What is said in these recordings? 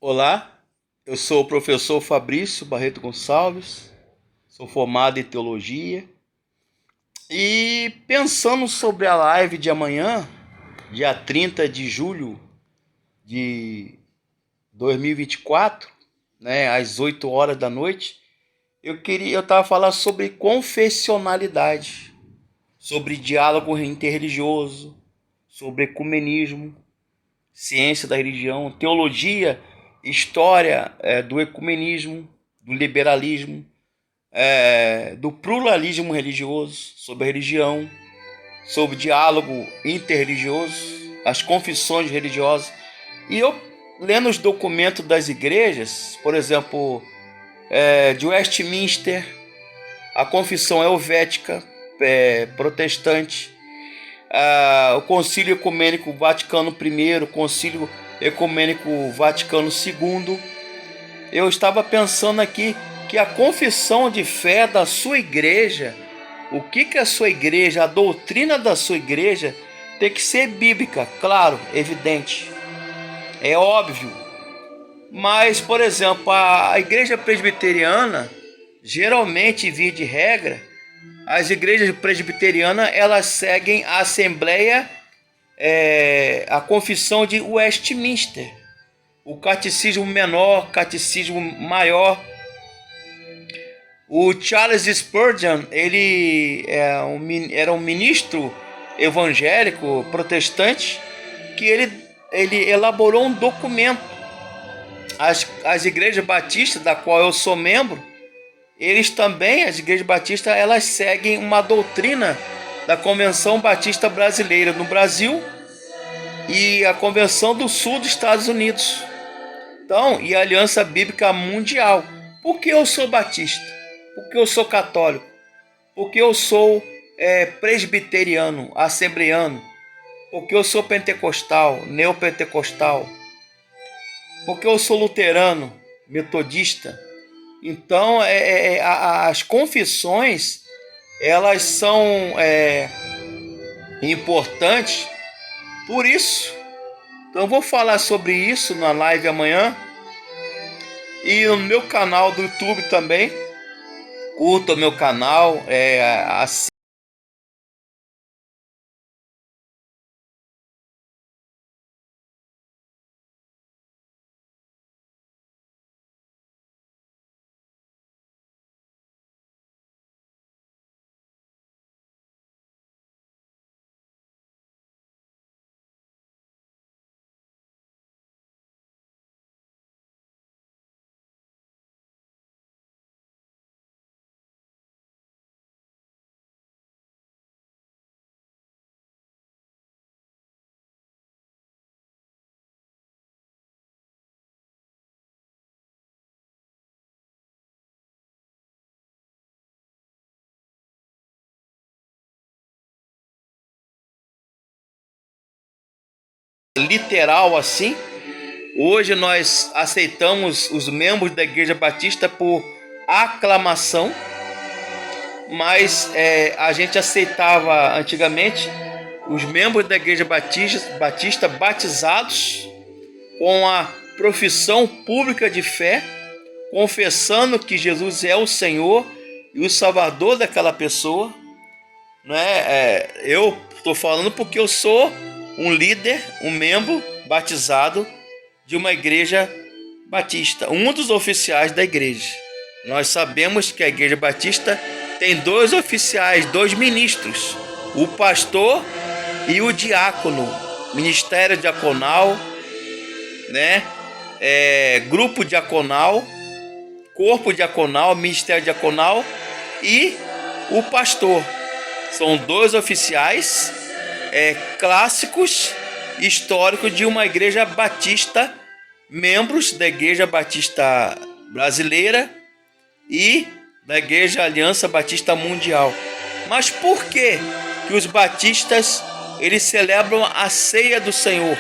Olá, eu sou o professor Fabrício Barreto Gonçalves, sou formado em teologia e pensando sobre a live de amanhã, dia 30 de julho de 2024, né, às 8 horas da noite, eu estava falando sobre confessionalidade, sobre diálogo interreligioso, sobre ecumenismo, ciência da religião, teologia, história do ecumenismo, do liberalismo, do pluralismo religioso, sobre a religião, sobre diálogo interreligioso, as confissões religiosas. E eu, lendo os documentos das igrejas, por exemplo, de Westminster, a confissão helvética, protestante, o Concílio Ecumênico Vaticano I, o Concílio Ecumênico Vaticano II. Eu estava pensando aqui que a confissão de fé da sua igreja, o que a sua igreja, a doutrina da sua igreja tem que ser bíblica, claro, evidente, é óbvio. Mas, por exemplo, a igreja presbiteriana, geralmente, via de regra, as igrejas presbiterianas, elas seguem a Assembleia, a confissão de Westminster, o catecismo menor, catecismo maior. O Charles Spurgeon, ele era um ministro evangélico protestante que ele elaborou um documento. As igrejas batistas, da qual eu sou membro, eles também, as igrejas batistas, elas seguem uma doutrina da Convenção Batista Brasileira no Brasil e a Convenção do Sul dos Estados Unidos. Então, e a Aliança Bíblica Mundial. Por que eu sou batista? Por que eu sou católico? Por que eu sou presbiteriano, assembleano? Por que eu sou pentecostal, neopentecostal? Por que eu sou luterano, metodista? Então, as confissões, elas são importantes por isso. Então, eu vou falar sobre isso na live amanhã. E no meu canal do YouTube também. Curta o meu canal. Literal assim. Hoje nós aceitamos os membros da Igreja Batista por aclamação, mas a gente aceitava antigamente os membros da Igreja Batista batizados com a profissão pública de fé, confessando que Jesus é o Senhor e o Salvador daquela pessoa. Eu estou falando porque eu sou um líder, um membro batizado de uma igreja batista, um dos oficiais da igreja. Nós sabemos que a igreja batista tem dois oficiais, dois ministros, o pastor e o diácono, ministério diaconal, grupo diaconal, corpo diaconal, ministério diaconal e o pastor. São dois oficiais clássicos, históricos de uma igreja batista, membros da Igreja Batista Brasileira e da Igreja Aliança Batista Mundial. Mas por que os batistas eles celebram a ceia do Senhor?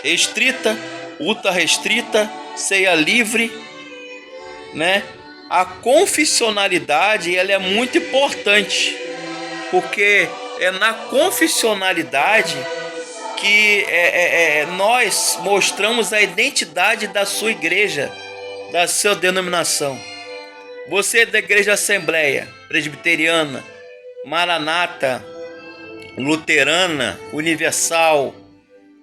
Restrita, ultra restrita, ceia livre, A confessionalidade ela é muito importante, porque é na confessionalidade que nós mostramos a identidade da sua igreja, da sua denominação. Você é da Igreja Assembleia Presbiteriana, Maranata, Luterana, Universal,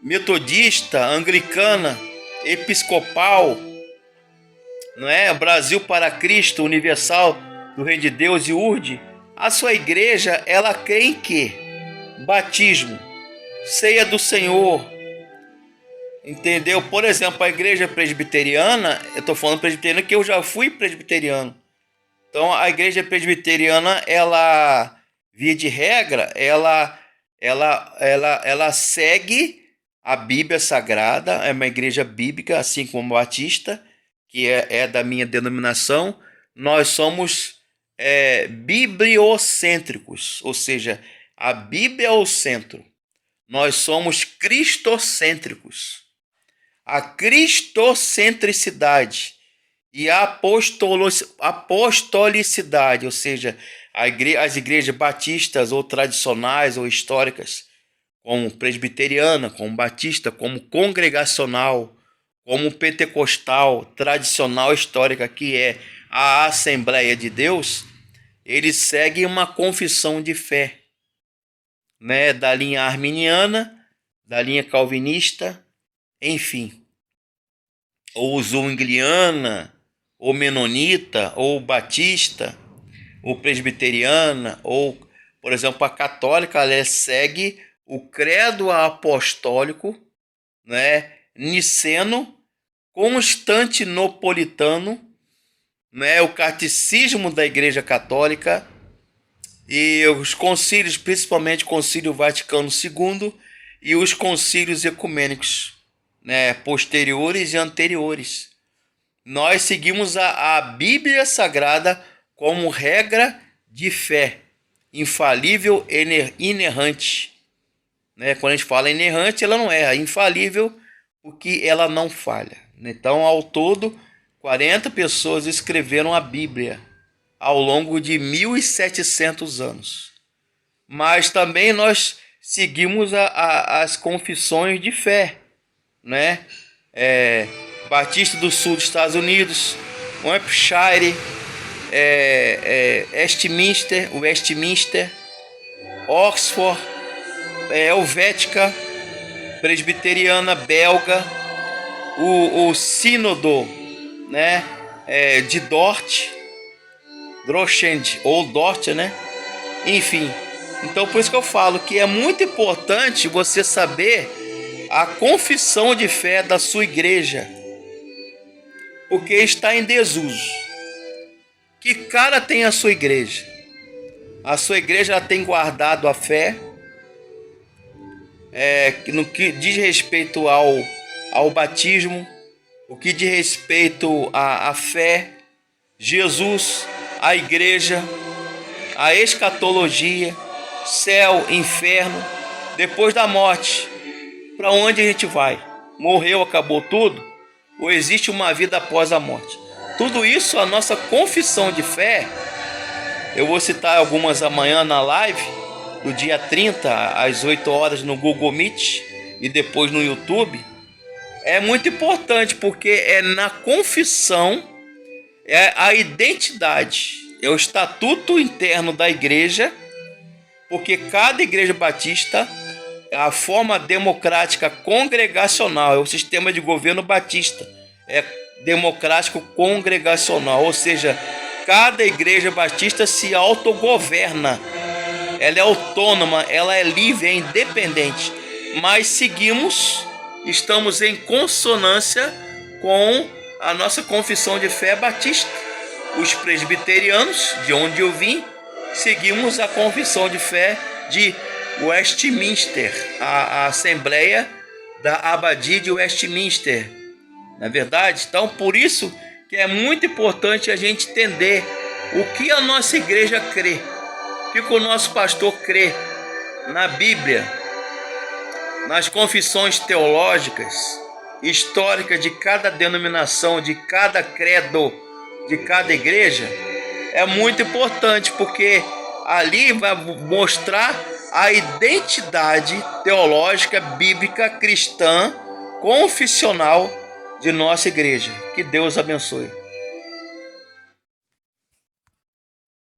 Metodista, Anglicana, Episcopal, não é? Brasil para Cristo, Universal do Reino de Deus e URD. A sua igreja, ela crê em quê? Batismo, ceia do Senhor, entendeu? Por exemplo, a igreja presbiteriana, eu estou falando presbiteriana que eu já fui presbiteriano. Então, a igreja presbiteriana, ela, via de regra, ela segue a Bíblia Sagrada, é uma igreja bíblica, assim como a Batista, que é da minha denominação. Nós somos bibliocêntricos, ou seja, a Bíblia é o centro. Nós somos cristocêntricos. A cristocentricidade e a apostolicidade, ou seja, as igrejas batistas ou tradicionais ou históricas, como presbiteriana, como batista, como congregacional, como pentecostal, tradicional, histórica, que é a Assembleia de Deus, eles seguem uma confissão de fé, né, da linha arminiana, da linha calvinista, enfim, ou zwingliana, ou menonita, ou batista, ou presbiteriana, ou, por exemplo, a católica, ela segue o credo apostólico, né, niceno, constantinopolitano, né, o catecismo da Igreja Católica e os concílios, principalmente o Concílio Vaticano II e os concílios ecumênicos, né, posteriores e anteriores. Nós seguimos a Bíblia Sagrada como regra de fé, infalível, inerrante. Né? Quando a gente fala inerrante, ela não erra, infalível, porque ela não falha. Então, ao todo, 40 pessoas escreveram a Bíblia ao longo de 1.700 anos. Mas também nós seguimos as confissões de fé, né? Batista do Sul dos Estados Unidos, Hampshire, Westminster, Oxford, Helvética, Presbiteriana belga, o Sínodo, né, de Dort, ou Dort, né? Enfim, então por isso que eu falo que é muito importante você saber a confissão de fé da sua igreja, porque está em desuso. Que cara tem a sua igreja? A sua igreja ela tem guardado a fé, no que diz respeito ao batismo, o que diz respeito à fé, Jesus, a igreja, a escatologia, céu, inferno, depois da morte, para onde a gente vai? Morreu, acabou tudo? Ou existe uma vida após a morte? Tudo isso, a nossa confissão de fé, eu vou citar algumas amanhã na live, do dia 30, às 8 horas, no Google Meet, e depois no YouTube. É muito importante, porque é na confissão, é a identidade, é o estatuto interno da igreja, porque cada igreja batista, a forma democrática congregacional, é o sistema de governo batista, é democrático congregacional, ou seja, cada igreja batista se autogoverna, ela é autônoma, ela é livre, é independente, mas estamos em consonância com a nossa confissão de fé batista. Os presbiterianos, de onde eu vim, seguimos a confissão de fé de Westminster, a Assembleia da Abadia de Westminster, não é verdade? Então, por isso que é muito importante a gente entender o que a nossa igreja crê, o que o nosso pastor crê na Bíblia, nas confissões teológicas, históricas de cada denominação, de cada credo, de cada igreja. É muito importante, porque ali vai mostrar a identidade teológica, bíblica, cristã, confessional de nossa igreja. Que Deus abençoe.